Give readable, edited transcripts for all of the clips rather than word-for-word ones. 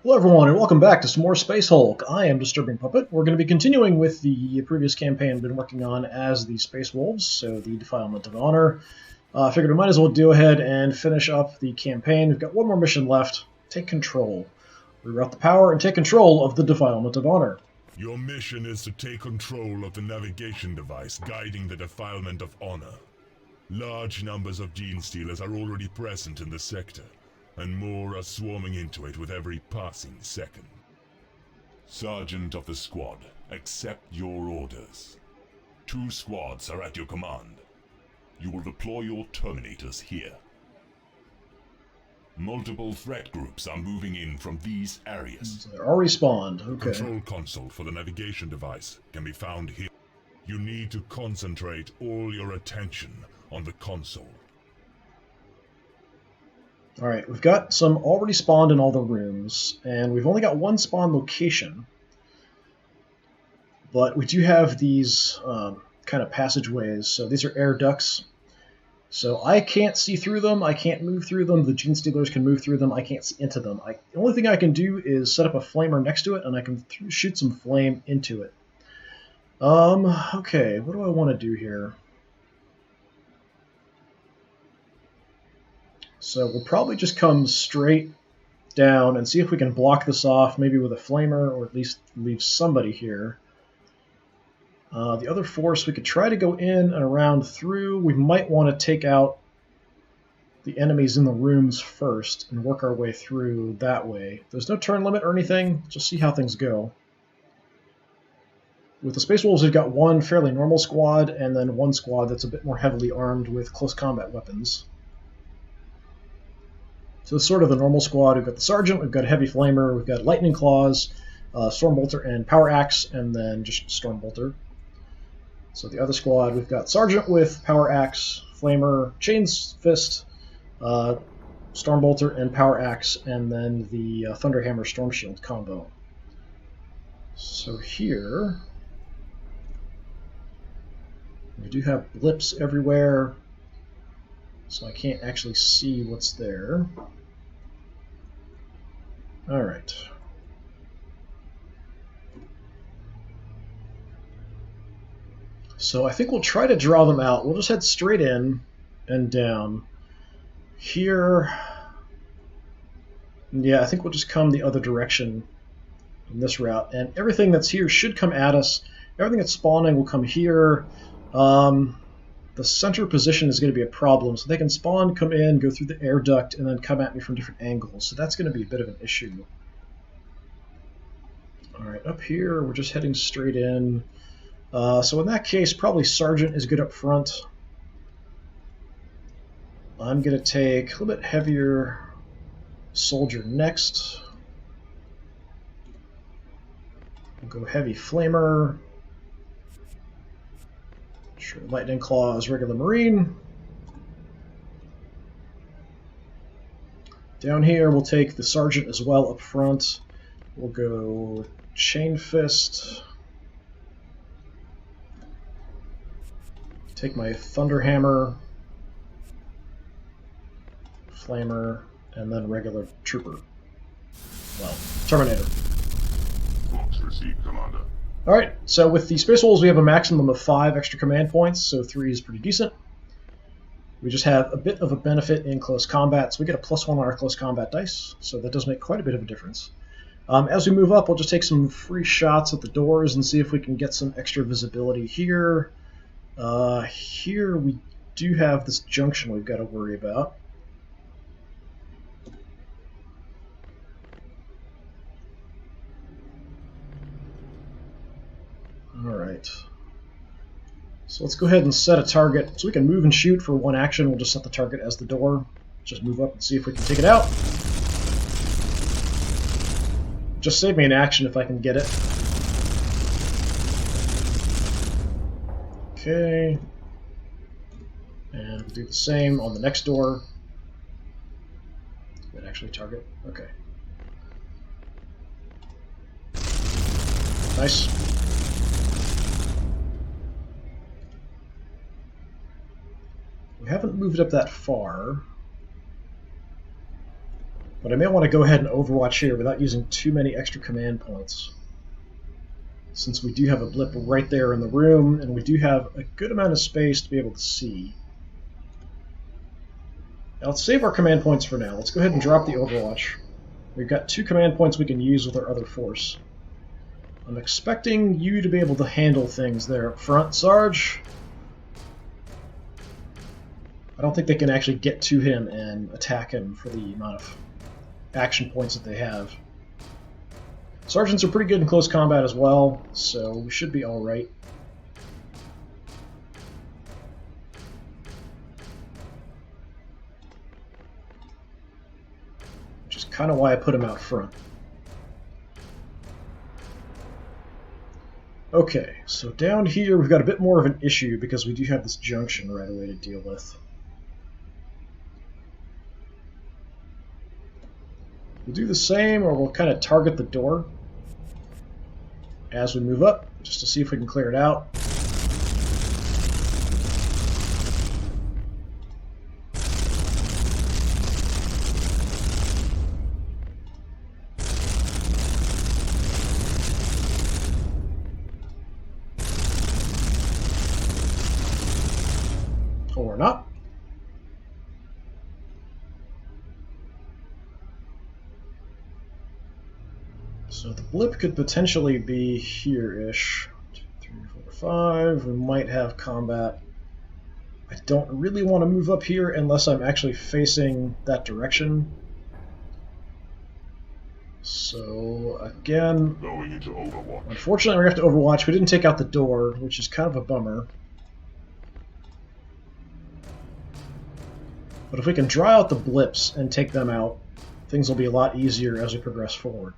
Hello everyone, and welcome back to some more Space Hulk. I am DisturbingPuppet. We're going to be continuing with the previous campaign I've been working on as the Space Wolves, so the Defilement of Honor. I figured we might as well go ahead and finish up the campaign. We've got one more mission left. Take control. Reroute the power and take control of the Defilement of Honor. Your mission is to take control of the navigation device guiding the Defilement of Honor. Large numbers of gene stealers are already present in the sector, and more are swarming into it with every passing second. Sergeant of the squad, accept your orders. 2 squads are at your command. You will deploy your Terminators here. Multiple threat groups are moving in from these areas. They're already spawned. Okay. Control console for the navigation device can be found here. You need to concentrate all your attention on the console. Alright, we've got some already spawned in all the rooms, and we've only got one spawn location. But we do have these kind of passageways, so these are air ducts. So I can't see through them, I can't move through them, the gene stealers can move through them, I can't see into them. The only thing I can do is set up a flamer next to it, and I can shoot some flame into it. Okay, what do I want to do here? So we'll probably just come straight down and see if we can block this off, maybe with a flamer, or at least leave somebody here. The other force, we could try to go in and around through. We might want to take out the enemies in the rooms first and work our way through that way. There's no turn limit or anything, just see how things go. With the Space Wolves, we've got one fairly normal squad, and then one squad that's a bit more heavily armed with close combat weapons. So it's sort of the normal squad. We've got the Sergeant, we've got a Heavy Flamer, we've got Lightning Claws, Stormbolter, and Power Axe, and then just Stormbolter. So the other squad, we've got Sergeant with Power Axe, Flamer, Chains Fist, Stormbolter, and Power Axe, and then the Thunderhammer Storm Shield combo. So here, we do have blips everywhere, so I can't actually see what's there. Alright. So I think we'll try to draw them out. We'll just head straight in and down. Here, yeah, I think we'll just come the other direction in this route. And everything that's here should come at us. Everything that's spawning will come here. The center position is going to be a problem. So they can spawn, come in, go through the air duct, and then come at me from different angles. So that's going to be a bit of an issue. Alright, up here, we're just heading straight in. So in that case, probably Sergeant is good up front. I'm going to take a little bit heavier Soldier next. We'll go Heavy Flamer. Sure, Lightning Claws, regular Marine. Down here, we'll take the Sergeant as well up front. We'll go Chain Fist. Take my Thunderhammer, Flamer, and then regular Trooper. Well, Terminator. Books received, Commander. Alright, so with the Space Wolves we have a maximum of 5 extra command points, so 3 is pretty decent. We just have a bit of a benefit in close combat, so we get a +1 on our close combat dice, so that does make quite a bit of a difference. As we move up, we'll just take some free shots at the doors and see if we can get some extra visibility here. Here we do have this junction we've got to worry about. Alright. So let's go ahead and set a target. So we can move and shoot for one action. We'll just set the target as the door. Just move up and see if we can take it out. Just save me an action if I can get it. Okay. And we'll do the same on the next door. Did it actually target? Okay. Nice. We haven't moved up that far. But I may want to go ahead and overwatch here without using too many extra command points, since we do have a blip right there in the room, and we do have a good amount of space to be able to see. Now let's save our command points for now. Let's go ahead and drop the overwatch. We've got 2 command points we can use with our other force. I'm expecting you to be able to handle things there up front, Sarge. I don't think they can actually get to him and attack him for the amount of action points that they have. Sergeants are pretty good in close combat as well, so we should be alright. Which is kind of why I put him out front. Okay, so down here we've got a bit more of an issue because we do have this junction right away to deal with. We'll do the same, or we'll kind of target the door as we move up, just to see if we can clear it out. Or not. So the blip could potentially be here-ish. 2, 3, 4, 5. We might have combat. I don't really want to move up here unless I'm actually facing that direction. So again, Going into Overwatch. Unfortunately we're going to have to overwatch. We didn't take out the door, which is kind of a bummer. But if we can draw out the blips and take them out, things will be a lot easier as we progress forward.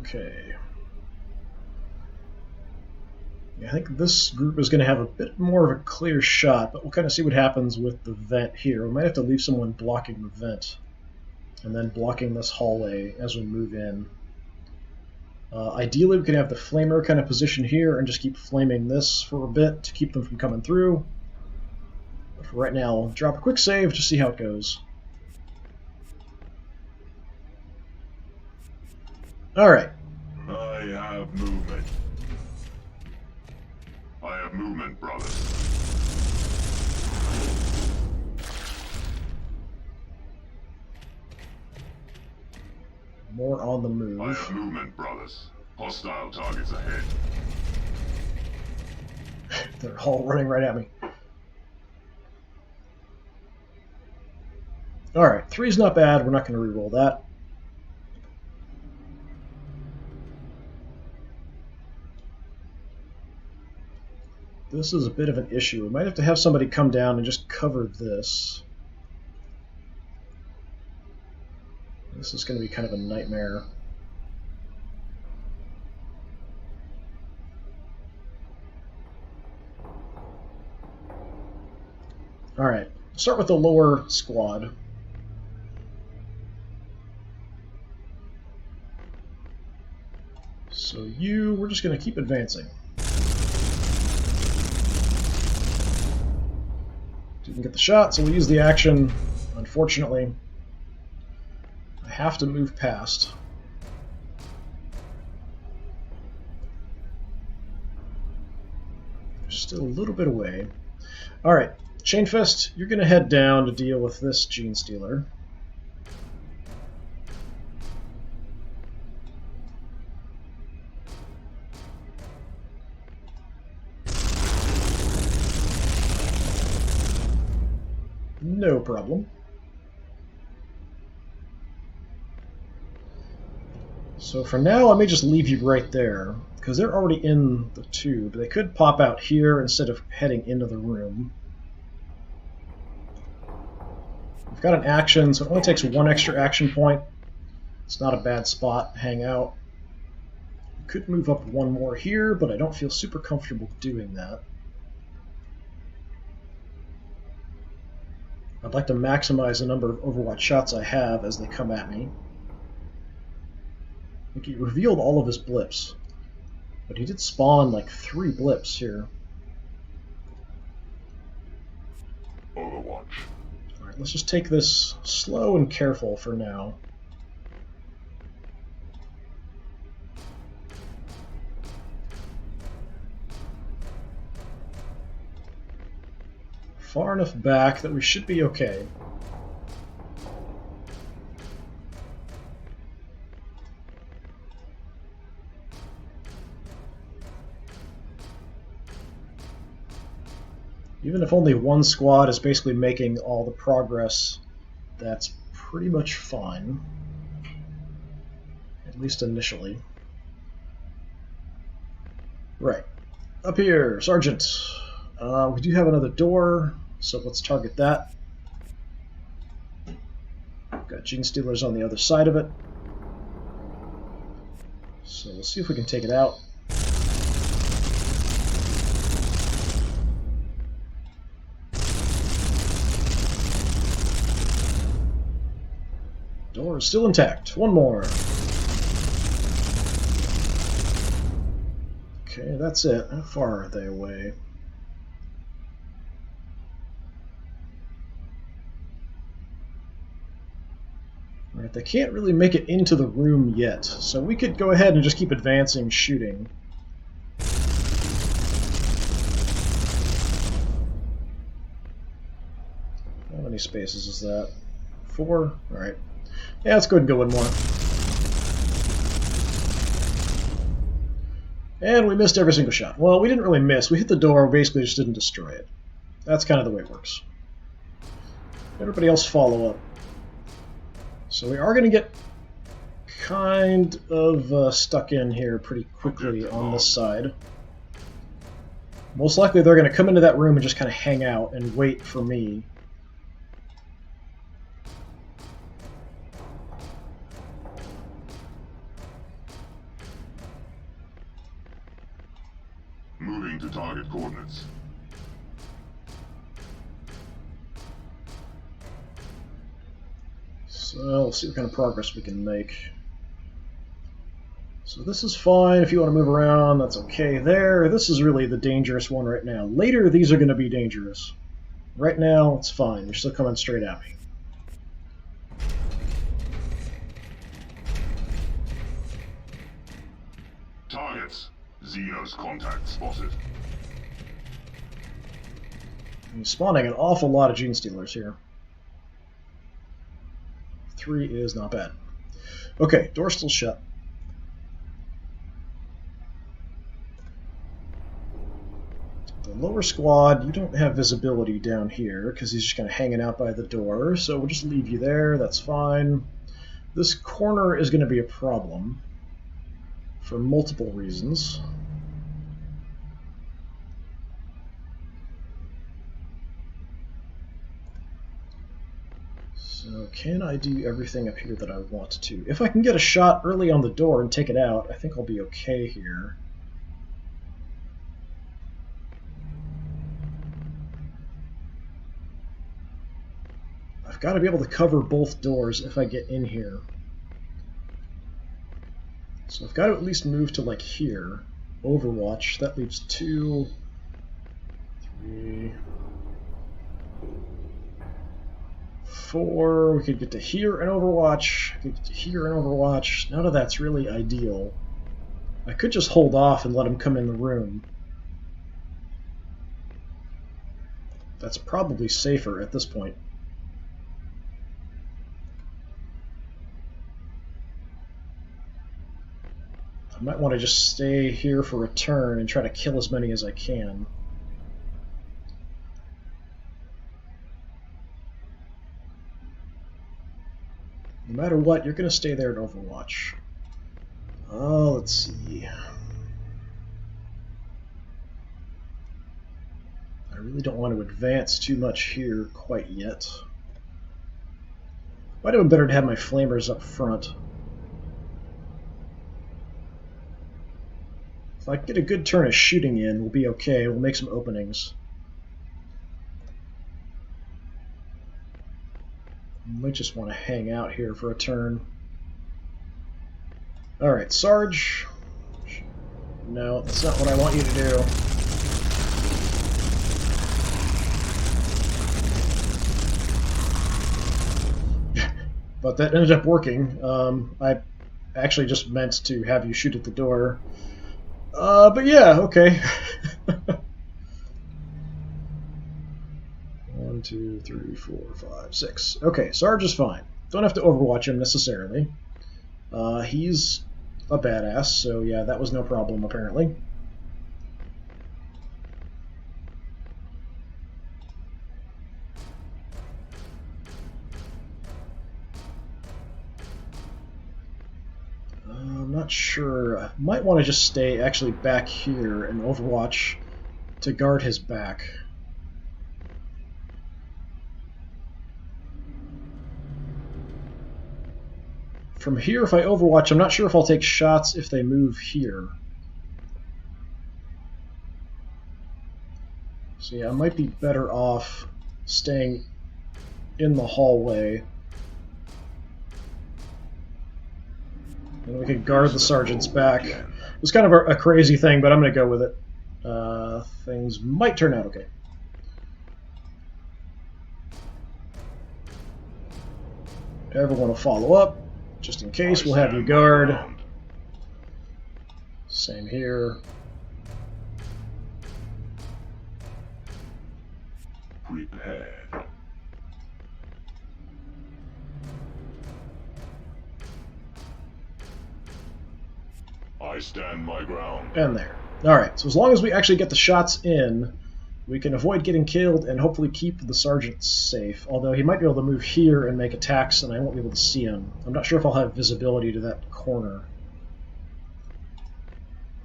Okay. Yeah, I think this group is going to have a bit more of a clear shot, but we'll kind of see what happens with the vent here. We might have to leave someone blocking the vent, and then blocking this hallway as we move in. Ideally, we can have the flamer kind of position here and just keep flaming this for a bit to keep them from coming through. But for right now, we'll drop a quick save to see how it goes. Alright. I have movement. I have movement, brother. More on the move. I have movement, brothers. Hostile targets ahead. They're all running right at me. Alright, 3's not bad. We're not going to reroll that. This is a bit of an issue. We might have to have somebody come down and just cover this. This is going to be kind of a nightmare. Alright, start with the lower squad. So we're just going to keep advancing. Didn't get the shot, so we'll use the action. Unfortunately, I have to move past. They're still a little bit away. Alright, Chainfist, you're going to head down to deal with this Gene Stealer. No problem. So for now, let me just leave you right there, because they're already in the tube. They could pop out here instead of heading into the room. We've got an action, so it only takes 1 extra action point. It's not a bad spot to hang out. Could move up one more here, but I don't feel super comfortable doing that. I'd like to maximize the number of Overwatch shots I have as they come at me. I think he revealed all of his blips, but he did spawn like 3 blips here. Overwatch. Alright, let's just take this slow and careful for now. Far enough back that we should be okay. Even if only one squad is basically making all the progress, that's pretty much fine. At least initially. Right. Up here, Sergeant. We do have another door, so let's target that. Got Gene Stealers on the other side of it. So we'll see if we can take it out. Door is still intact. One more. Okay, that's it. How far are they away? Alright, they can't really make it into the room yet, so we could go ahead and just keep advancing, shooting. How many spaces is that? 4? Alright. Yeah, let's go ahead and go one more. And we missed every single shot. Well, we didn't really miss. We hit the door, we basically just didn't destroy it. That's kind of the way it works. Everybody else follow up. So we are going to get kind of stuck in here pretty quickly on this side. Most likely they're going to come into that room and just kind of hang out and wait for me. Moving to target coordinates. So we'll see what kind of progress we can make. So this is fine. If you want to move around, that's okay there. This is really the dangerous one right now. Later, these are going to be dangerous. Right now, it's fine. They're still coming straight at me. Targets. Xenos contact spotted. I'm spawning an awful lot of Gene Stealers here. 3 is not bad. Okay, door's still shut. The lower squad, you don't have visibility down here because he's just kind of hanging out by the door, so we'll just leave you there, that's fine. This corner is going to be a problem for multiple reasons. So can I do everything up here that I want to? If I can get a shot early on the door and take it out, I think I'll be okay here. I've got to be able to cover both doors if I get in here. So I've got to at least move to like here. Overwatch, that leaves 2, 3, 4. We could get to here and Overwatch. We could get to here and Overwatch. None of that's really ideal. I could just hold off and let him come in the room. That's probably safer at this point. I might want to just stay here for a turn and try to kill as many as I can. No matter what, you're going to stay there at Overwatch. Oh, let's see. I really don't want to advance too much here quite yet. Might have been better to have my flamers up front. If I get a good turn of shooting in, we'll be okay. We'll make some openings. Might just want to hang out here for a turn. Alright, Sarge. No, that's not what I want you to do. But that ended up working. I actually just meant to have you shoot at the door. But yeah, okay. 1, 2, 3, 4, 5, 6. Okay, Sarge is fine. Don't have to overwatch him necessarily. He's a badass, so yeah, that was no problem apparently. I'm not sure. I might want to just stay actually back here and overwatch to guard his back. From here, if I overwatch, I'm not sure if I'll take shots if they move here. So yeah, I might be better off staying in the hallway. And we can guard the sergeant's back. It was kind of a crazy thing, but I'm going to go with it. Things might turn out okay. Everyone will follow up. Just in case, we'll have you guard. Same here. Prepared. I stand my ground. And there. Alright, so as long as we actually get the shots in, we can avoid getting killed and hopefully keep the sergeant safe. Although he might be able to move here and make attacks and I won't be able to see him. I'm not sure if I'll have visibility to that corner.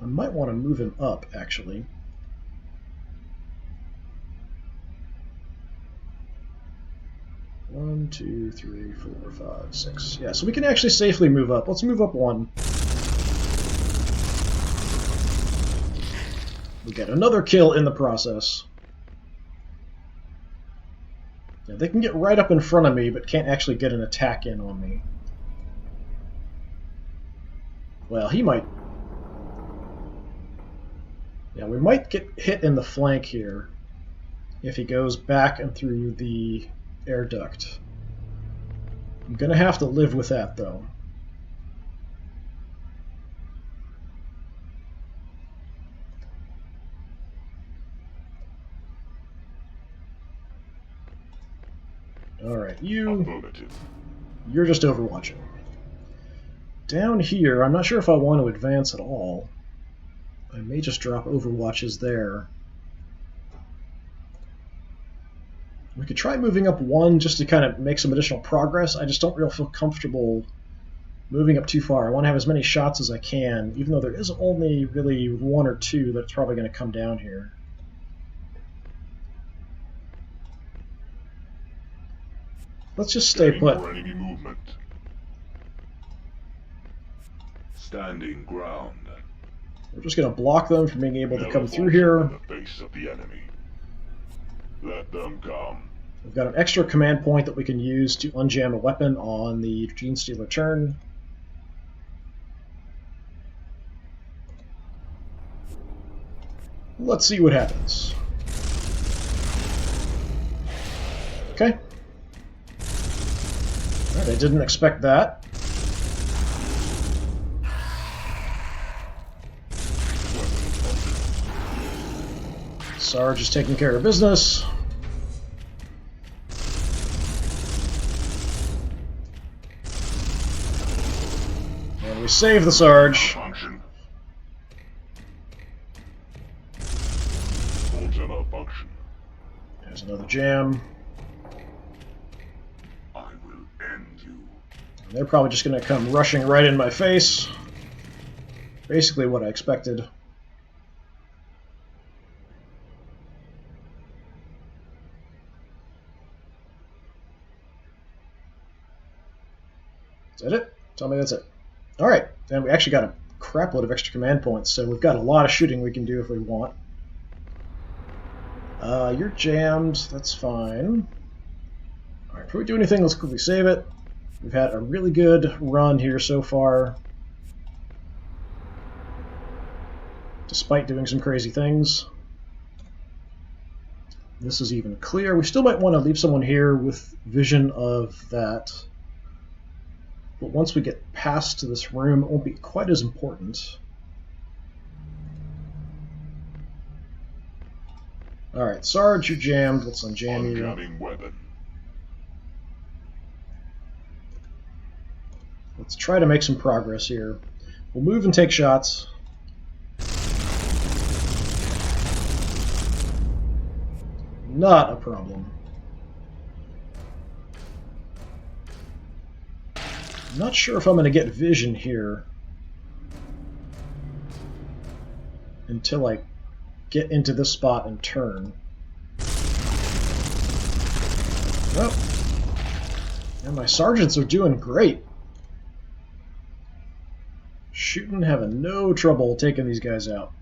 I might want to move him up, actually. One, 2, 3, 4, 5, 6. Yeah, so we can actually safely move up. Let's move up 1. We get another kill in the process. Yeah, they can get right up in front of me, but can't actually get an attack in on me. Well, he might... Yeah, we might get hit in the flank here if he goes back and through the air duct. I'm going to have to live with that, though. Alright, you're just overwatching. Down here, I'm not sure if I want to advance at all. I may just drop overwatches there. We could try moving up 1 just to kind of make some additional progress. I just don't really feel comfortable moving up too far. I want to have as many shots as I can, even though there is only really 1 or 2 that's probably going to come down here. Let's just stay put. Enemy movement. Standing ground. We're just going to block them from being able to come through here. In the face of the enemy. Let them come. We've got an extra command point that we can use to unjam a weapon on the Gene Stealer turn. Let's see what happens. Okay. Alright, I didn't expect that. Sarge is taking care of business. And we save the Sarge. There's another jam. I will end you. And they're probably just going to come rushing right in my face. Basically what I expected. Is that it? Tell me that's it. Alright, and we actually got a crapload of extra command points, so we've got a lot of shooting we can do if we want. You're jammed, that's fine. Alright, before we do anything, let's quickly save it. We've had a really good run here so far, despite doing some crazy things. This is even clear. We still might want to leave someone here with vision of that. But once we get past this room, it won't be quite as important. Alright, Sarge, you're jammed. Let's unjam you. Incoming weapon. Let's try to make some progress here. We'll move and take shots. Not a problem. I'm not sure if I'm going to get vision here until I get into this spot and turn. Oh. And my sergeants are doing great. Shooting, having no trouble taking these guys out.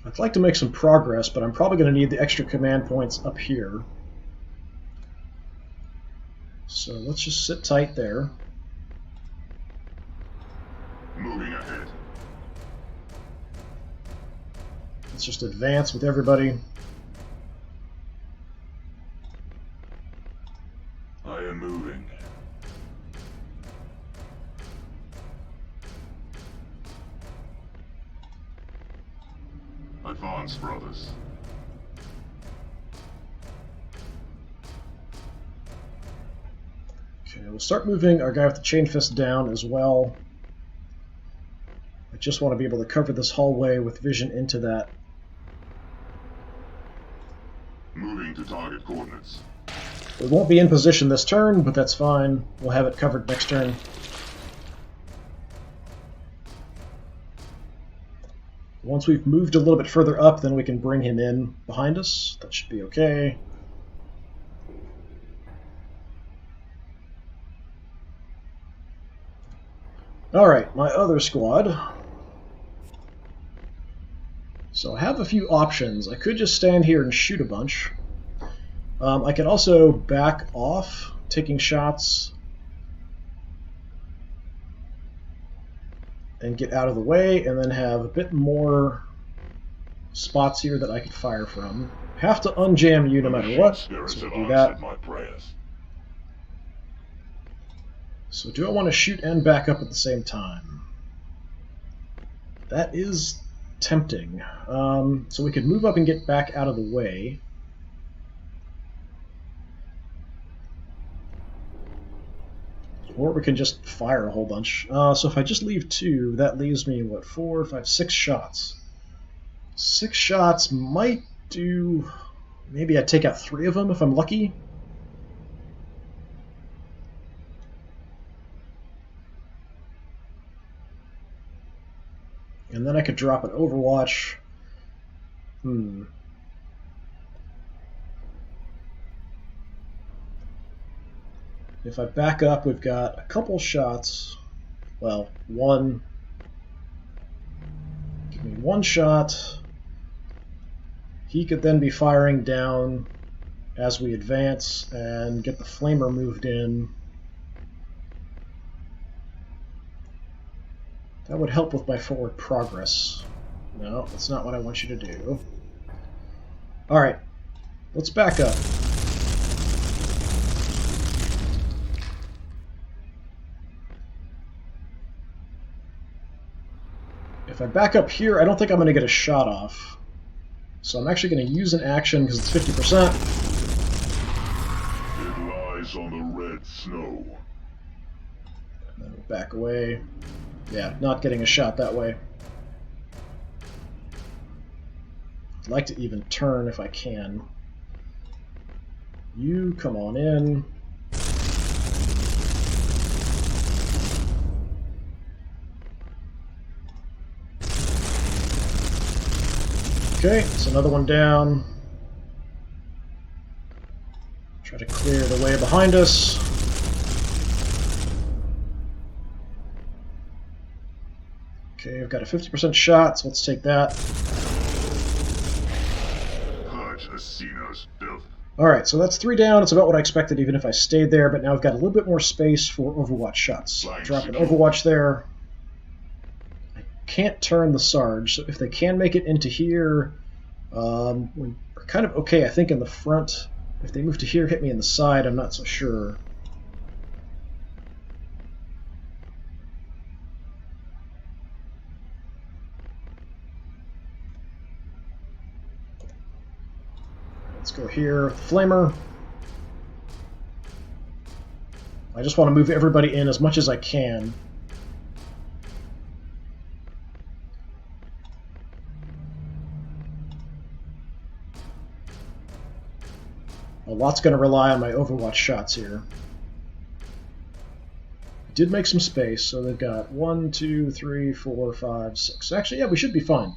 I'd like to make some progress, but I'm probably going to need the extra command points up here. So let's just sit tight there. Moving ahead. Let's just advance with everybody. I am moving. Advance, brothers. Okay, we'll start moving our guy with the chain fist down as well. I just want to be able to cover this hallway with vision into that. Moving to target coordinates. We won't be in position this turn, but that's fine. We'll have it covered next turn. Once we've moved a little bit further up, then we can bring him in behind us. That should be okay. Alright, my other squad. So I have a few options. I could just stand here and shoot a bunch. I could also back off, taking shots, and get out of the way, and then have a bit more spots here that I could fire from. Have to unjam you no matter what, so we'll do that. So do I want to shoot and back up at the same time? That is tempting. So we could move up and get back out of the way. Or we can just fire a whole bunch. So if I just leave 2, that leaves me, what, 4, 5, 6 shots. 6 shots might do... Maybe I take out 3 of them if I'm lucky. And then I could drop an Overwatch. If I back up, we've got a couple shots. Well, one. Give me 1 shot. He could then be firing down as we advance and get the flamer moved in. That would help with my forward progress. No, that's not what I want you to do. Alright, let's back up. If I back up here, I don't think I'm going to get a shot off. So I'm actually going to use an action because it's 50%. It lies on the red snow. And then we'll back away. Yeah, not getting a shot that way. I'd like to even turn if I can. You come on in. Okay, it's another one down. Try to clear the way behind us. Okay, I've got a 50% shot, so let's take that. Purge Asino's filth. Alright, so that's 3 down. It's about what I expected even if I stayed there, but now I've got a little bit more space for Overwatch shots. Drop an Overwatch there. I can't turn the Sarge, so if they can make it into here, we're kind of okay, I think, in the front. If they move to here, hit me in the side, I'm not so sure. Let's go here with the Flamer. I just want to move everybody in as much as I can. A lot's going to rely on my Overwatch shots here. Did make some space, so they've got 1, 2, 3, 4, 5, 6. Actually, yeah, we should be fine.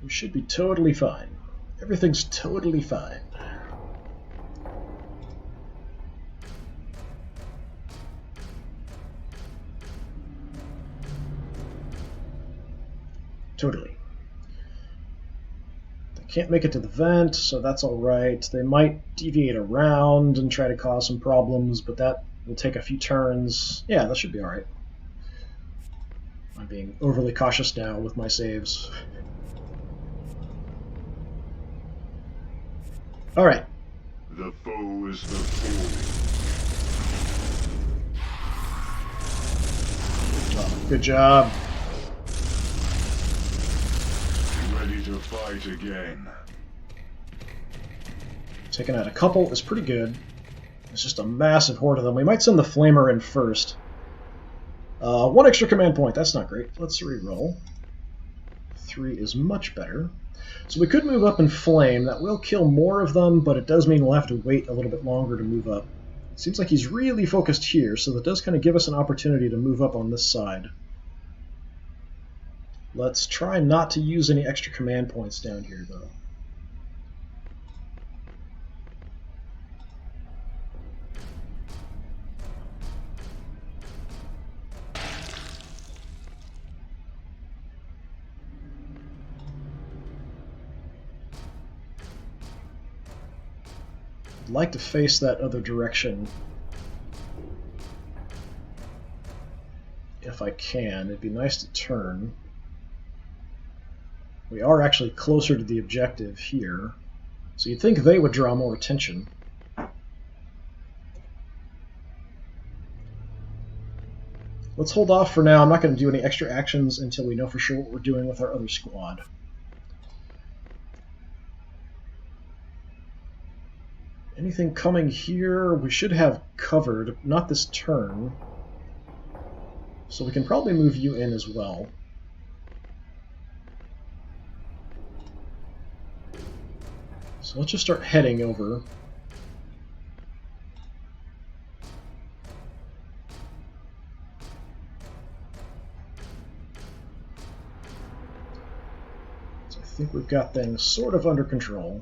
We should be totally fine. Everything's totally fine. Totally. They can't make it to the vent, so that's alright. They might deviate around and try to cause some problems, but that will take a few turns. Yeah, that should be alright. I'm being overly cautious now with my saves. Alright. The foe is the foe. Oh, good job. Ready to fight again. Taking out a couple is pretty good. It's just a massive horde of them. We might send the Flamer in first. 1 extra command point. That's not great. Let's re-roll. 3 is much better. So we could move up and flame. That will kill more of them, but it does mean we'll have to wait a little bit longer to move up. Seems like he's really focused here, so that does kind of give us an opportunity to move up on this side. Let's try not to use any extra command points down here, though. I'd like to face that other direction if I can. It'd be nice to turn. We are actually closer to the objective here, so you'd think they would draw more attention. Let's hold off for now. I'm not going to do any extra actions until we know for sure what we're doing with our other squad. Anything coming here we should have covered, not this turn. So we can probably move you in as well. So let's just start heading over. So I think we've got things sort of under control.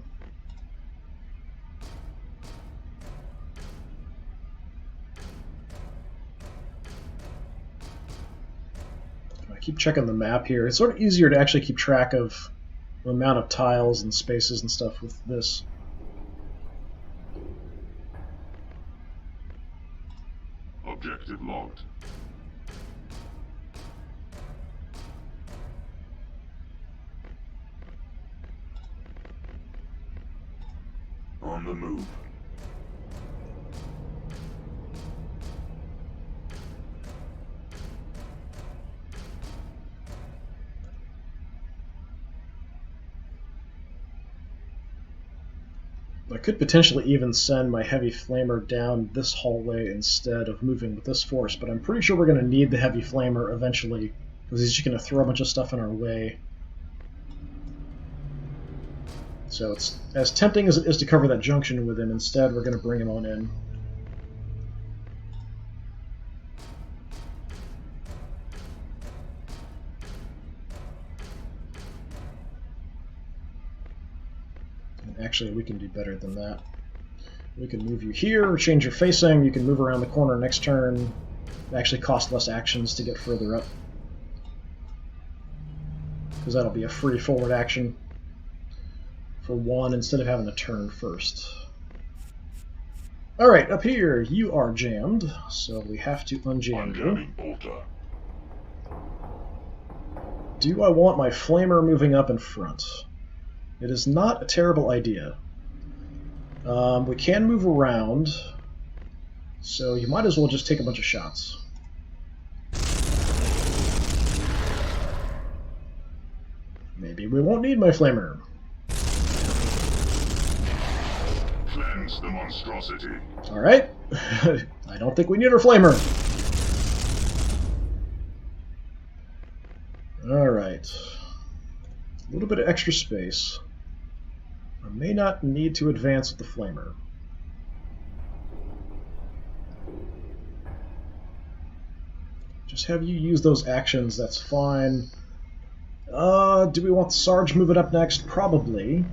Keep checking the map here. It's sort of easier to actually keep track of the amount of tiles and spaces and stuff with this. Objective logged. On the move. I could potentially even send my heavy flamer down this hallway instead of moving with this force, but I'm pretty sure we're going to need the heavy flamer eventually, because he's just going to throw a bunch of stuff in our way. So it's as tempting as it is to cover that junction with him. Instead, we're going to bring him on in. Actually, we can do better than that. We can move you here, change your facing, you can move around the corner next turn. It actually costs less actions to get further up. because that'll be a free forward action for one instead of having to turn first. Alright, up here, you are jammed, so we have to unjam you. Do I want my flamer moving up in front? It is not a terrible idea. We can move around, so you might as well just take a bunch of shots. Maybe we won't need my flamer. Cleanse the monstrosity. Alright. I don't think we need our flamer. Alright. A little bit of extra space. I may not need to advance with the flamer. Just have you use those actions, that's fine. Do we want the Sarge moving up next? Probably.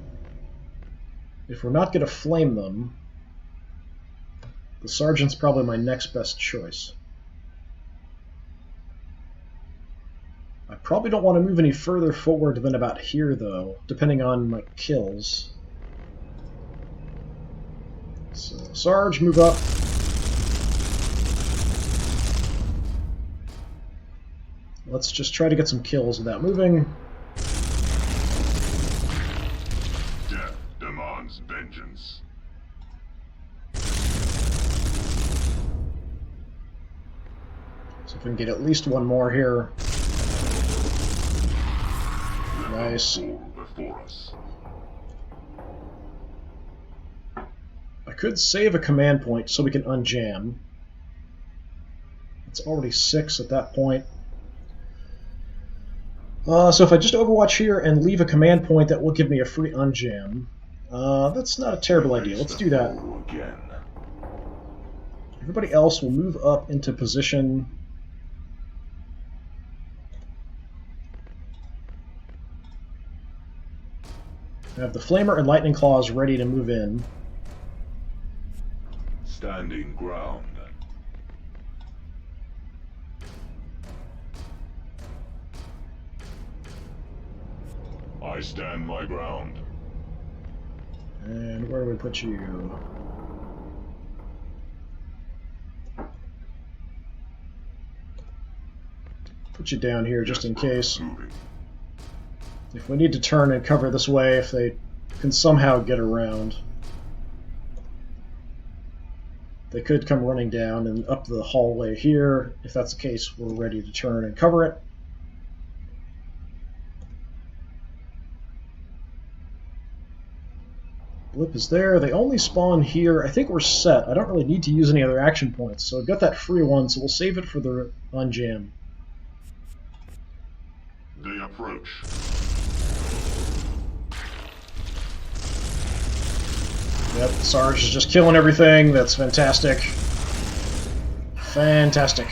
If we're not going to flame them, the Sergeant's probably my next best choice. I probably don't want to move any further forward than about here, though, depending on my kills. So, Sarge, move up. Let's just try to get some kills without moving. Death demands vengeance. So if we can get at least one more here. Nice. Before us. I could save a command point so we can unjam. It's already 6 at that point. So if I just overwatch here and leave a command point, that will give me a free unjam. That's not a terrible idea. Let's do that. Everybody else will move up into position. I have the Flamer and Lightning Claws ready to move in. Standing ground. I stand my ground. And where do we put you? Put you down here just in case. If we need to turn and cover this way, if they can somehow get around. They could come running down and up the hallway here. If that's the case, we're ready to turn and cover it. Blip is there. They only spawn here. I think we're set. I don't really need to use any other action points, so I've got that free one, so we'll save it for the unjam. They approach. Yep, Sarge is just killing everything. That's fantastic. Fantastic.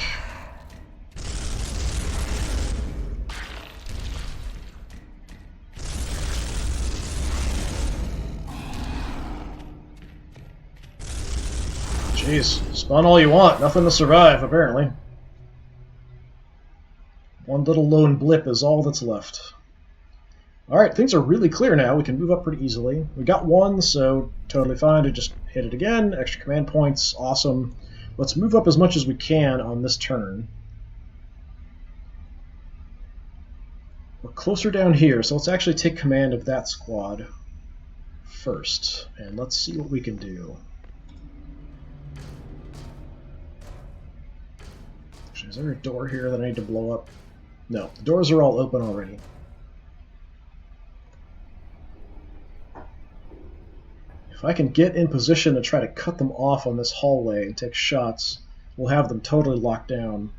Jeez, spawn all you want. Nothing to survive, apparently. One little lone blip is all that's left. Alright, things are really clear now. We can move up pretty easily. We got one, so totally fine to just hit it again. Extra command points, awesome. Let's move up as much as we can on this turn. We're closer down here, so let's actually take command of that squad first. And let's see what we can do. Actually, is there a door here that I need to blow up? No, the doors are all open already. If I can get in position to try to cut them off on this hallway and take shots, we'll have them totally locked down.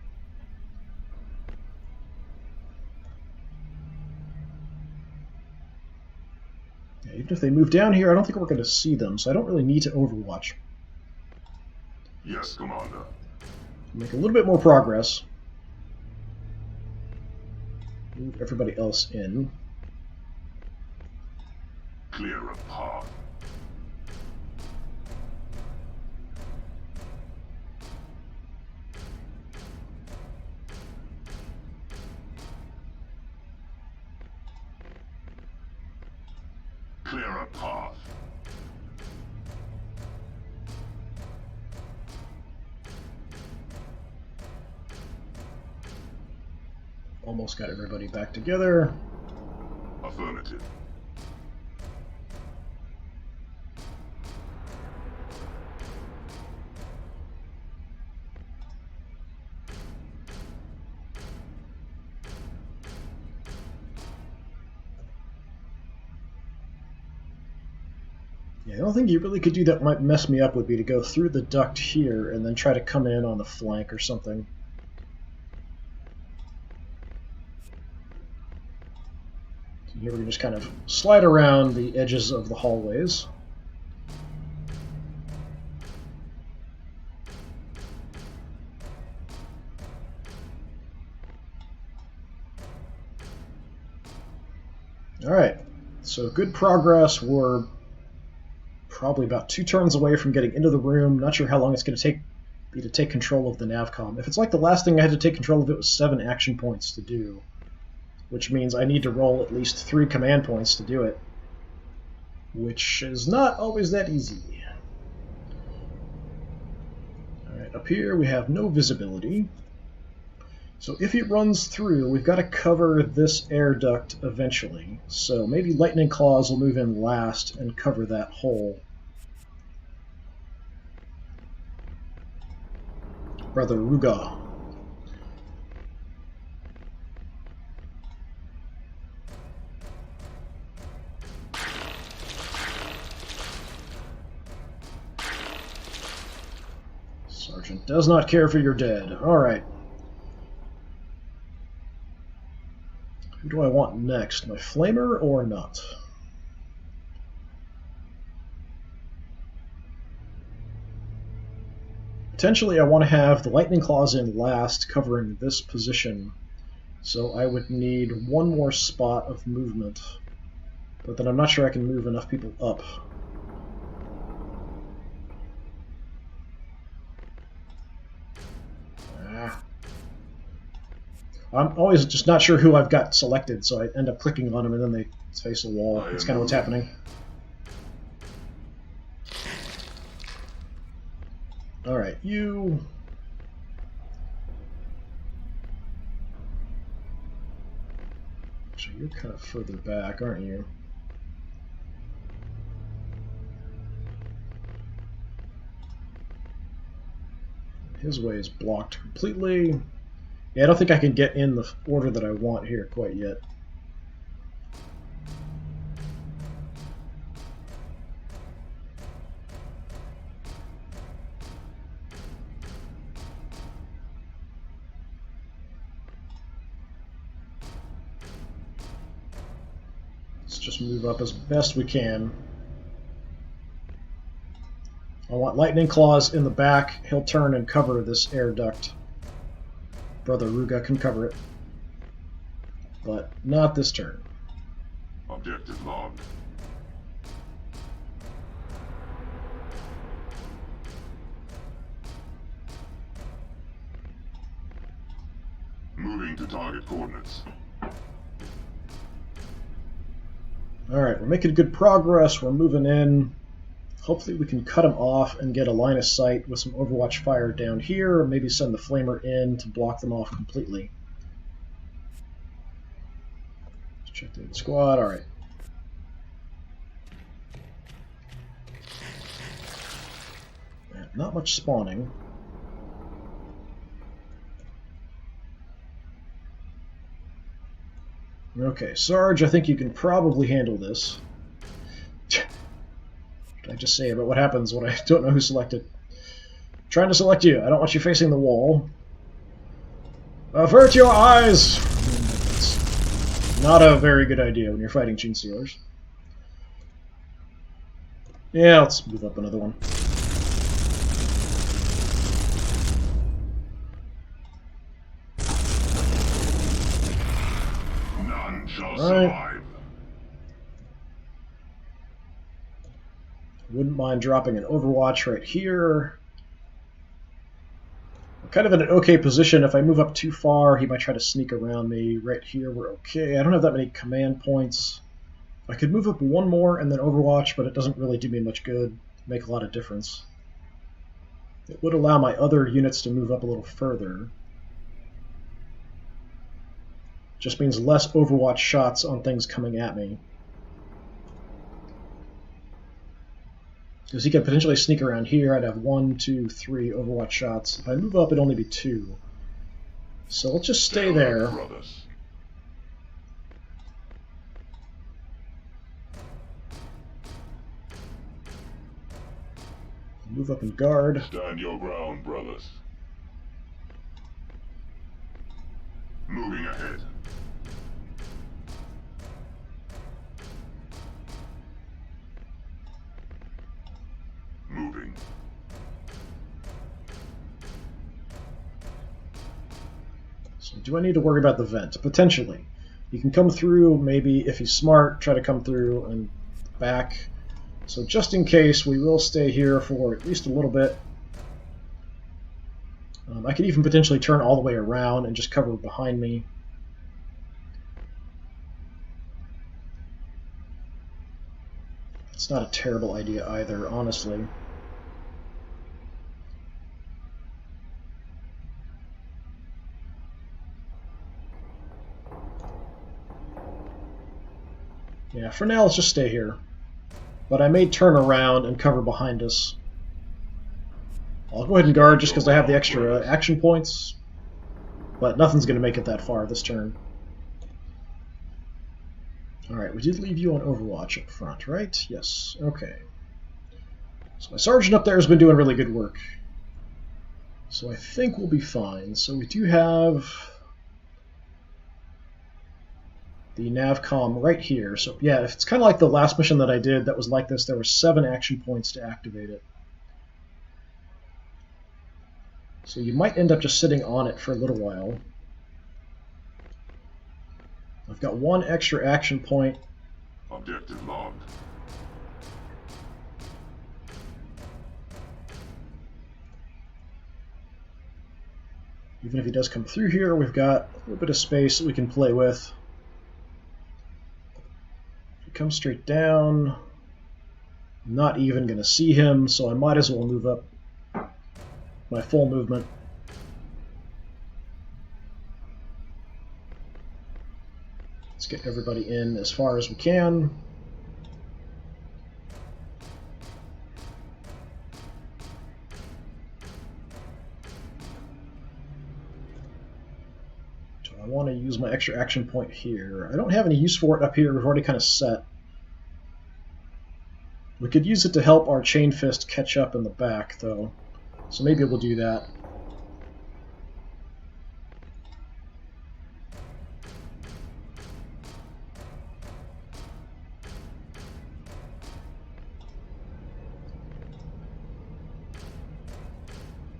Yeah, even if they move down here, I don't think we're going to see them, so I don't really need to overwatch. Yes, Commander. Make a little bit more progress. Move everybody else in. Clear a path. clear a path. Almost got everybody back together. Affirmative. Yeah, the only thing you really could do that might mess me up would be to go through the duct here and then try to come in on the flank or something. So here we can just kind of slide around the edges of the hallways. Alright, so good progress. We're probably about 2 turns away from getting into the room. Not sure how long it's going to take me to take control of the navcom. If it's like the last thing I had to take control of, it was 7 action points to do, which means I need to roll at least 3 command points to do it, which is not always that easy. Alright, up here we have no visibility. So if it runs through, we've got to cover this air duct eventually. So maybe Lightning Claws will move in last and cover that hole. Brother Ruga. Sergeant does not care for your dead. Alright. Who do I want next? My flamer or not? Potentially I want to have the Lightning Claws in last, covering this position. So I would need 1 more spot of movement. But then I'm not sure I can move enough people up. I'm always just not sure who I've got selected, so I end up clicking on them and then they face a wall. That's kind of what's happening. Alright, you... Actually, you're kind of further back, aren't you? His way is blocked completely. Yeah, I don't think I can get in the order that I want here quite yet. Let's just move up as best we can. I want Lightning Claws in the back. He'll turn and cover this air duct. Brother Ruga can cover it. But not this turn. Objective logged. Moving to target coordinates. Alright, we're making good progress. We're moving in. Hopefully we can cut him off and get a line of sight with some Overwatch fire down here, or maybe send the Flamer in to block them off completely. Let's check the squad. Alright. Not much spawning. Okay, Sarge, I think you can probably handle this. What did I just say about what happens when I don't know who selected? I'm trying to select you. I don't want you facing the wall. Avert your eyes! It's not a very good idea when you're fighting Gene Stealers. Yeah, let's move up another one. None shall Alright. survive. Wouldn't mind dropping an Overwatch right here. I'm kind of in an okay position. If I move up too far, he might try to sneak around me. Right here, we're okay. I don't have that many command points. I could move up one more and then Overwatch, but it doesn't really do me much good, make a lot of difference. It would allow my other units to move up a little further. Just means less Overwatch shots on things coming at me. Because he could potentially sneak around here. I'd have 1, 2, 3 Overwatch shots. If I move up, it'd only be 2. So let's just stay there. Move up and guard. Stand your ground, brothers. Moving ahead. Moving. So do I need to worry about the vent? Potentially. He can come through, maybe, if he's smart, try to come through and back. So just in case, we will stay here for at least a little bit. I could even potentially turn all the way around and just cover behind me. It's not a terrible idea either, honestly. Yeah, for now, let's just stay here. But I may turn around and cover behind us. I'll go ahead and guard just because I have the extra action points. But nothing's going to make it that far this turn. Alright, we did leave you on Overwatch up front, right? Yes, okay. So my sergeant up there has been doing really good work. So I think we'll be fine. So we do have the navcom right here. So yeah, if it's kind of like the last mission that I did that was like this, there were 7 action points to activate it. So you might end up just sitting on it for a little while. I've got 1 extra action point. Objective logged. Even if he does come through here, we've got a little bit of space that we can play with. If he comes straight down, I'm not even going to see him, so I might as well move up my full movement. Let's get everybody in as far as we can. So I want to use my extra action point here. I don't have any use for it up here. We've already kind of set. We could use it to help our chain fist catch up in the back, though. So maybe we'll do that.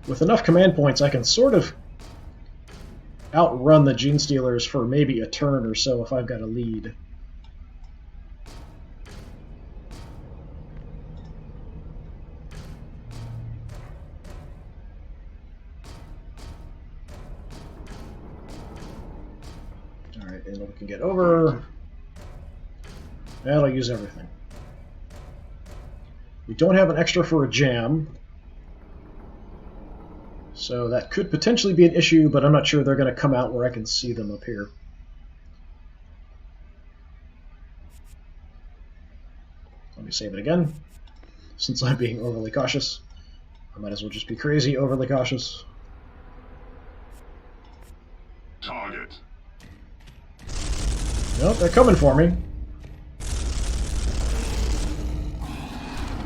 With enough command points, I can sort of outrun the Gene Stealers for maybe a turn or so if I've got a lead. Alright, and we can get over. That'll use everything. We don't have an extra for a jam. So that could potentially be an issue, but I'm not sure they're going to come out where I can see them up here. Let me save it again, since I'm being overly cautious. I might as well just be crazy, overly cautious. Target. Nope, they're coming for me.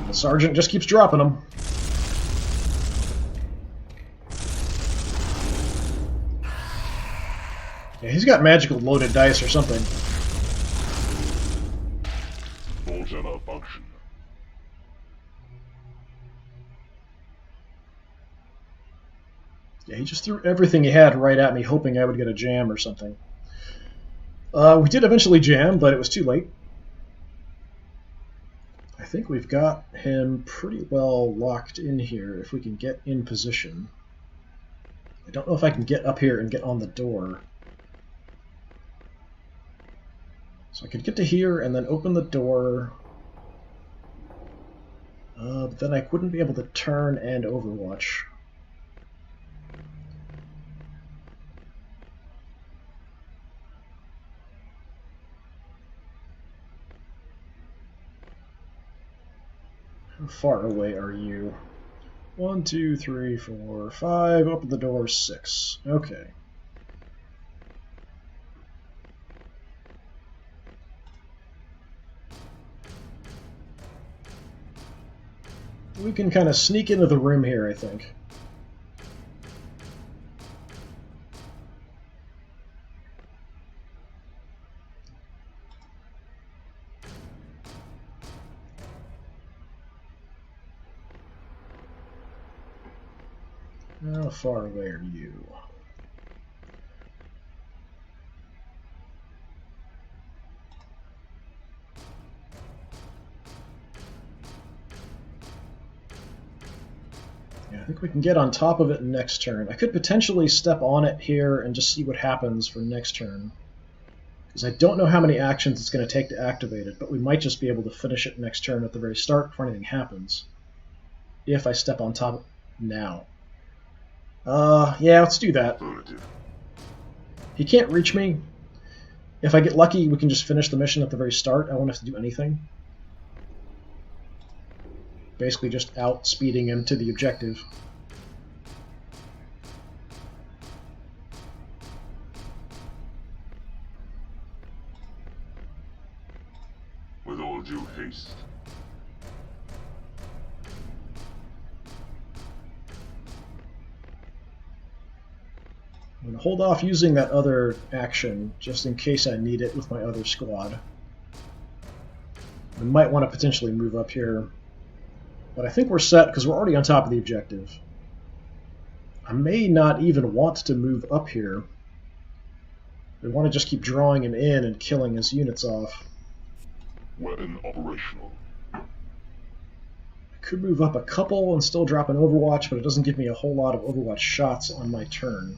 The sergeant just keeps dropping them. Yeah, he's got magical loaded dice or something. Bolter malfunction. Yeah, he just threw everything he had right at me, hoping I would get a jam or something. We did eventually jam, but it was too late. I think we've got him pretty well locked in here if we can get in position. I don't know if I can get up here and get on the door. So I could get to here and then open the door. But then I wouldn't be able to turn and overwatch. How far away are you? 1, 2, 3, 4, 5. Open the door. 6. Okay. We can kind of sneak into the room here, I think. How far away are you? Yeah, I think we can get on top of it next turn. I could potentially step on it here and just see what happens for next turn. Because I don't know how many actions it's going to take to activate it, but we might just be able to finish it next turn at the very start before anything happens. If I step on top of it now. Yeah, let's do that. He can't reach me. If I get lucky, we can just finish the mission at the very start. I won't have to do anything. Basically just outspeeding him to the objective. With all due haste. I'm going to hold off using that other action just in case I need it with my other squad. I might want to potentially move up here. But I think we're set because we're already on top of the objective. I may not even want to move up here. We want to just keep drawing him in and killing his units off. Weapon operational. I could move up a couple and still drop an Overwatch, but it doesn't give me a whole lot of Overwatch shots on my turn.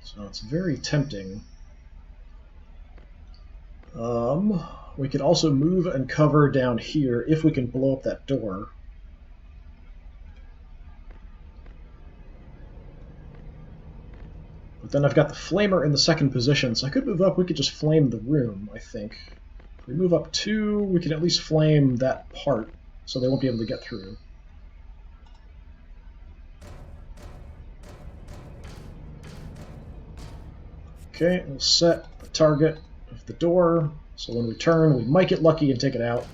So it's very tempting. We could also move and cover down here if we can blow up that door. But then I've got the flamer in the second position, so I could move up. We could just flame the room, I think. If we move up 2, we can at least flame that part, so they won't be able to get through. Okay, we'll set the target of the door. So when we turn, we might get lucky and take it out.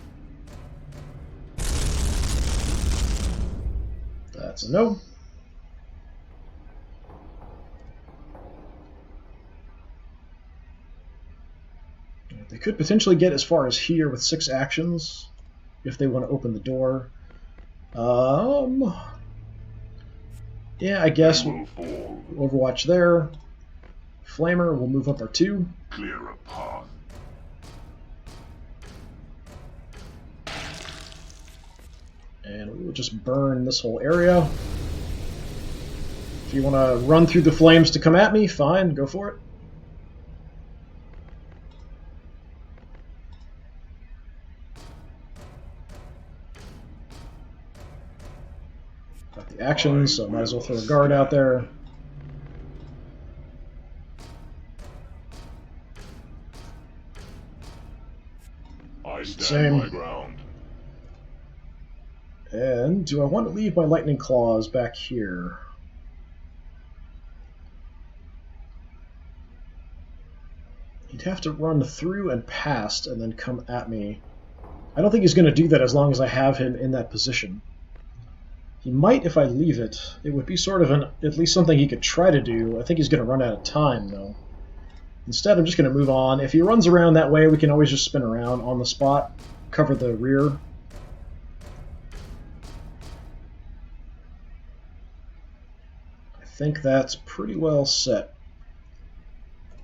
That's a no. They could potentially get as far as here with 6 actions if they want to open the door. Yeah, I guess we'll Overwatch there. Flamer, we'll move up our 2. Clear a path. And we will just burn this whole area. If you want to run through the flames to come at me, fine, go for it. Got the actions, so I might as well throw a guard out there. I stand Same. my ground. And do I want to leave my lightning claws back here? He'd have to run through and past and then come at me. I don't think he's going to do that as long as I have him in that position. He might if I leave it. It would be sort of at least something he could try to do. I think he's going to run out of time, though. Instead, I'm just going to move on. If he runs around that way, we can always just spin around on the spot, cover the rear. I think that's pretty well set.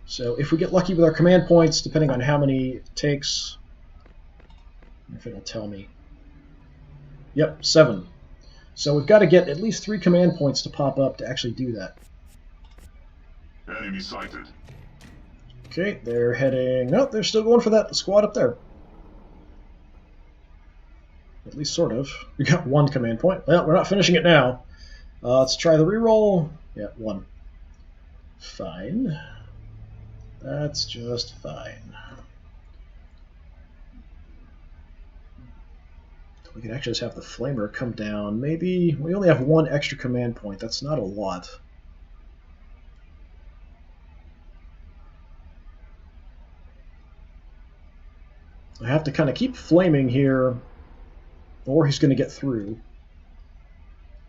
So if we get lucky with our command points, depending on how many it takes, if it'll tell me. Yep, 7. So we've got to get at least 3 command points to pop up to actually do that. Enemy sighted. Okay, they're heading... No, they're still going for that squad up there. At least sort of. We got one command point. Well, we're not finishing it now. Let's try the reroll. Yeah, one. Fine. That's just fine. We could actually just have the Flamer come down. Maybe we only have one extra command point. That's not a lot. I have to kind of keep flaming here, or he's going to get through.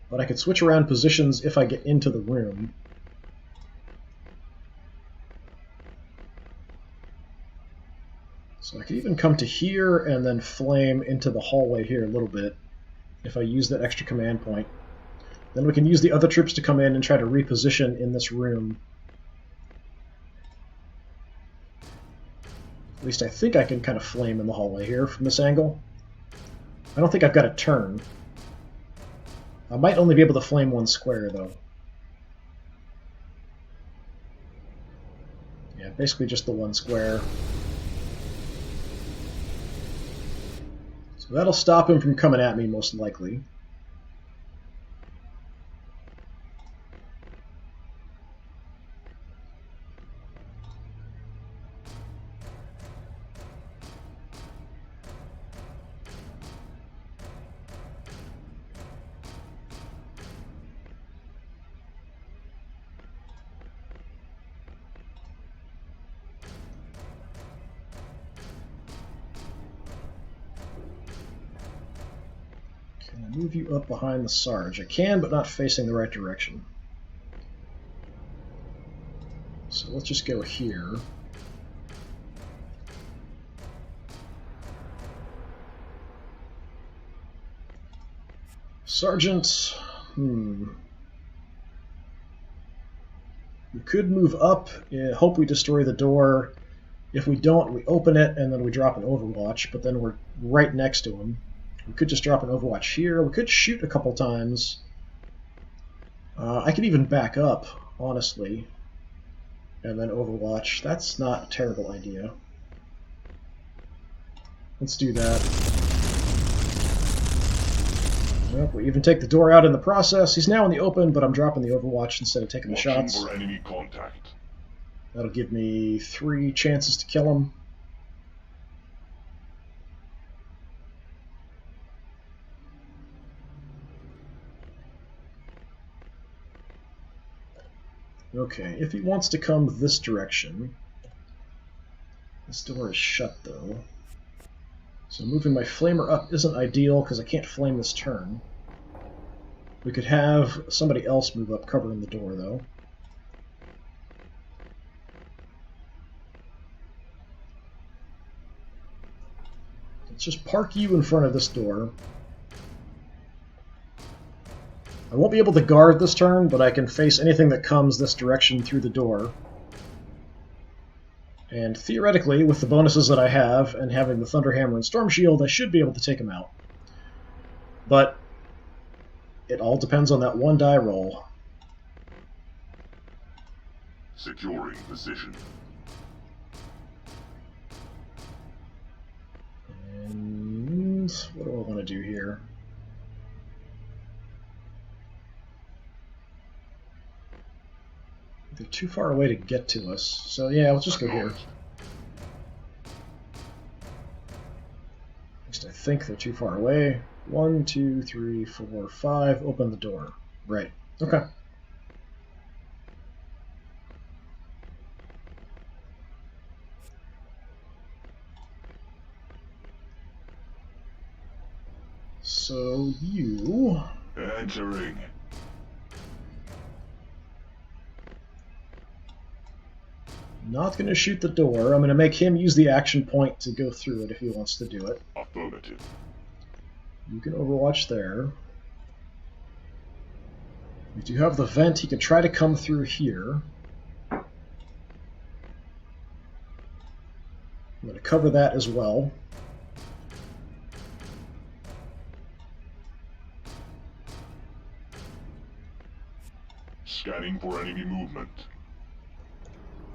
But I could switch around positions if I get into the room. So I could even come to here and then flame into the hallway here a little bit if I use that extra command point. Then we can use the other troops to come in and try to reposition in this room. At least I think I can kind of flame in the hallway here from this angle. I don't think I've got a turn. I might only be able to flame one square, though. Yeah, basically just the one square. So that'll stop him from coming at me, most likely. Can I move you up behind the Sarge? I can, but not facing the right direction. So let's just go here. Sergeant, We could move up, hope we destroy the door. If we don't, we open it, and then we drop an Overwatch, but then we're right next to him. We could just drop an Overwatch here. We could shoot a couple times. I could even back up, honestly, and then Overwatch. That's not a terrible idea. Let's do that. Well, we even take the door out in the process. He's now in the open, but I'm dropping the Overwatch instead of taking the shots. For enemy contact. That'll give me 3 chances to kill him. Okay, if he wants to come this direction... This door is shut, though. So moving my flamer up isn't ideal, because I can't flame this turn. We could have somebody else move up covering the door, though. Let's just park you in front of this door. I won't be able to guard this turn, but I can face anything that comes this direction through the door. And theoretically, with the bonuses that I have, and having the Thunderhammer and Storm Shield, I should be able to take him out. But it all depends on that one die roll. Securing position. And what do I want to do here? They're too far away to get to us. So yeah, let's just go here. At least I think they're too far away. 1, 2, 3, 4, 5. Open the door. Right. Okay. So you... Entering. Not going to shoot the door. I'm going to make him use the action point to go through it if he wants to do it. Affirmative. You can overwatch there. We do have the vent. He can try to come through here. I'm going to cover that as well. Scanning for enemy movement.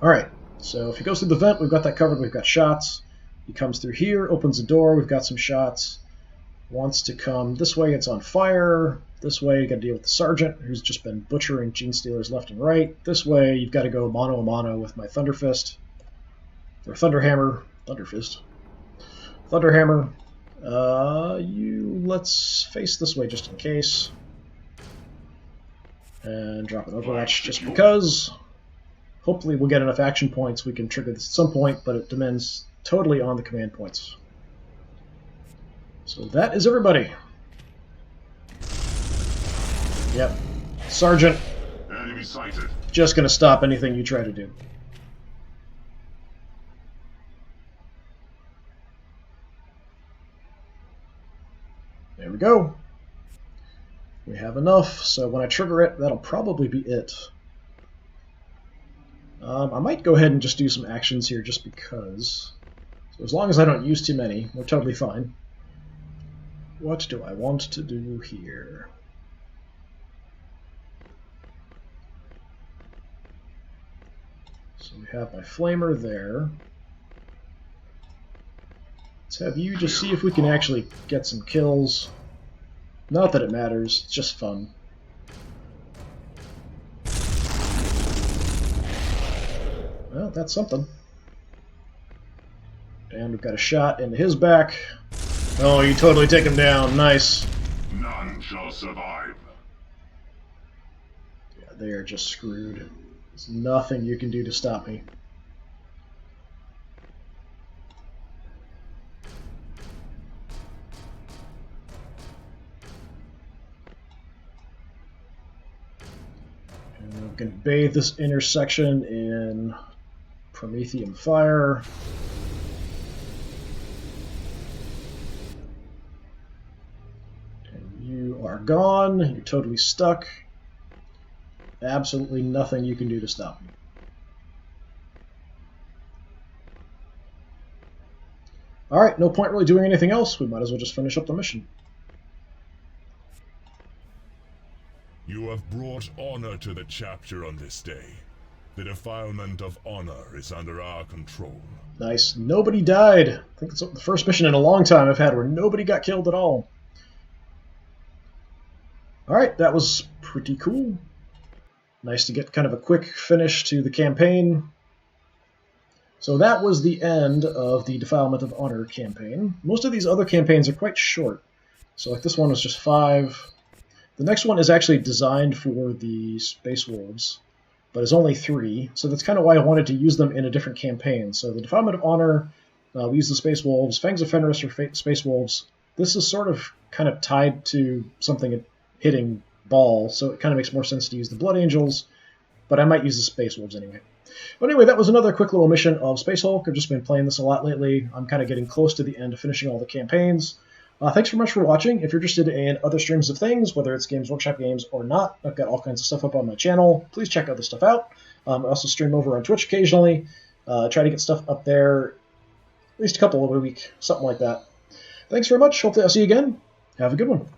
Alright, so if he goes through the vent, we've got that covered, we've got shots. He comes through here, opens the door, we've got some shots. Wants to come this way, it's on fire. This way, you got to deal with the sergeant, who's just been butchering Gene Stealers left and right. This way, you've got to go mano a mano with my Thunder Fist. Or Thunderhammer. Thunder Fist. Thunderhammer. Let's face this way just in case. And drop an Overwatch just because. Hopefully we'll get enough action points we can trigger this at some point, but it depends totally on the command points. So that is everybody. Yep. Sergeant. Enemy sighted. Just going to stop anything you try to do. There we go. We have enough, so when I trigger it, that'll probably be it. I might go ahead and just do some actions here just because. So as long as I don't use too many, we're totally fine. What do I want to do here? So we have my flamer there. Let's have you just see if we can actually get some kills. Not that it matters, it's just fun. Well, that's something. And we've got a shot into his back. Oh, you totally take him down. Nice. None shall survive. Yeah, they are just screwed. There's nothing you can do to stop me. And I'm going to bathe this intersection in Promethean fire. And you are gone. You're totally stuck. Absolutely nothing you can do to stop me. Alright, no point really doing anything else. We might as well just finish up the mission. You have brought honor to the chapter on this day. The defilement of honor is under our control. Nice. Nobody died. I think it's the first mission in a long time I've had where nobody got killed at all. Alright, that was pretty cool. Nice to get kind of a quick finish to the campaign. So that was the end of the Defilement of Honor campaign. Most of these other campaigns are quite short. So like this one was just 5. The next one is actually designed for the Space Wolves, but is only 3. So that's kind of why I wanted to use them in a different campaign. So the Defilement of Honor, we use the Space Wolves. Fangs of Fenris are Space Wolves. This is sort of kind of tied to something hitting Ball, so it kind of makes more sense to use the Blood Angels, but I might use the Space Wolves anyway. But anyway, that was another quick little mission of Space Hulk. I've just been playing this a lot lately. I'm kind of getting close to the end of finishing all the campaigns. Thanks very much for watching. If you're interested in other streams of things, whether it's Games Workshop games or not, I've got all kinds of stuff up on my channel. Please check other stuff out. I also stream over on Twitch occasionally. Try to get stuff up there at least a couple of a week, something like that. Thanks very much. Hopefully I'll see you again. Have a good one.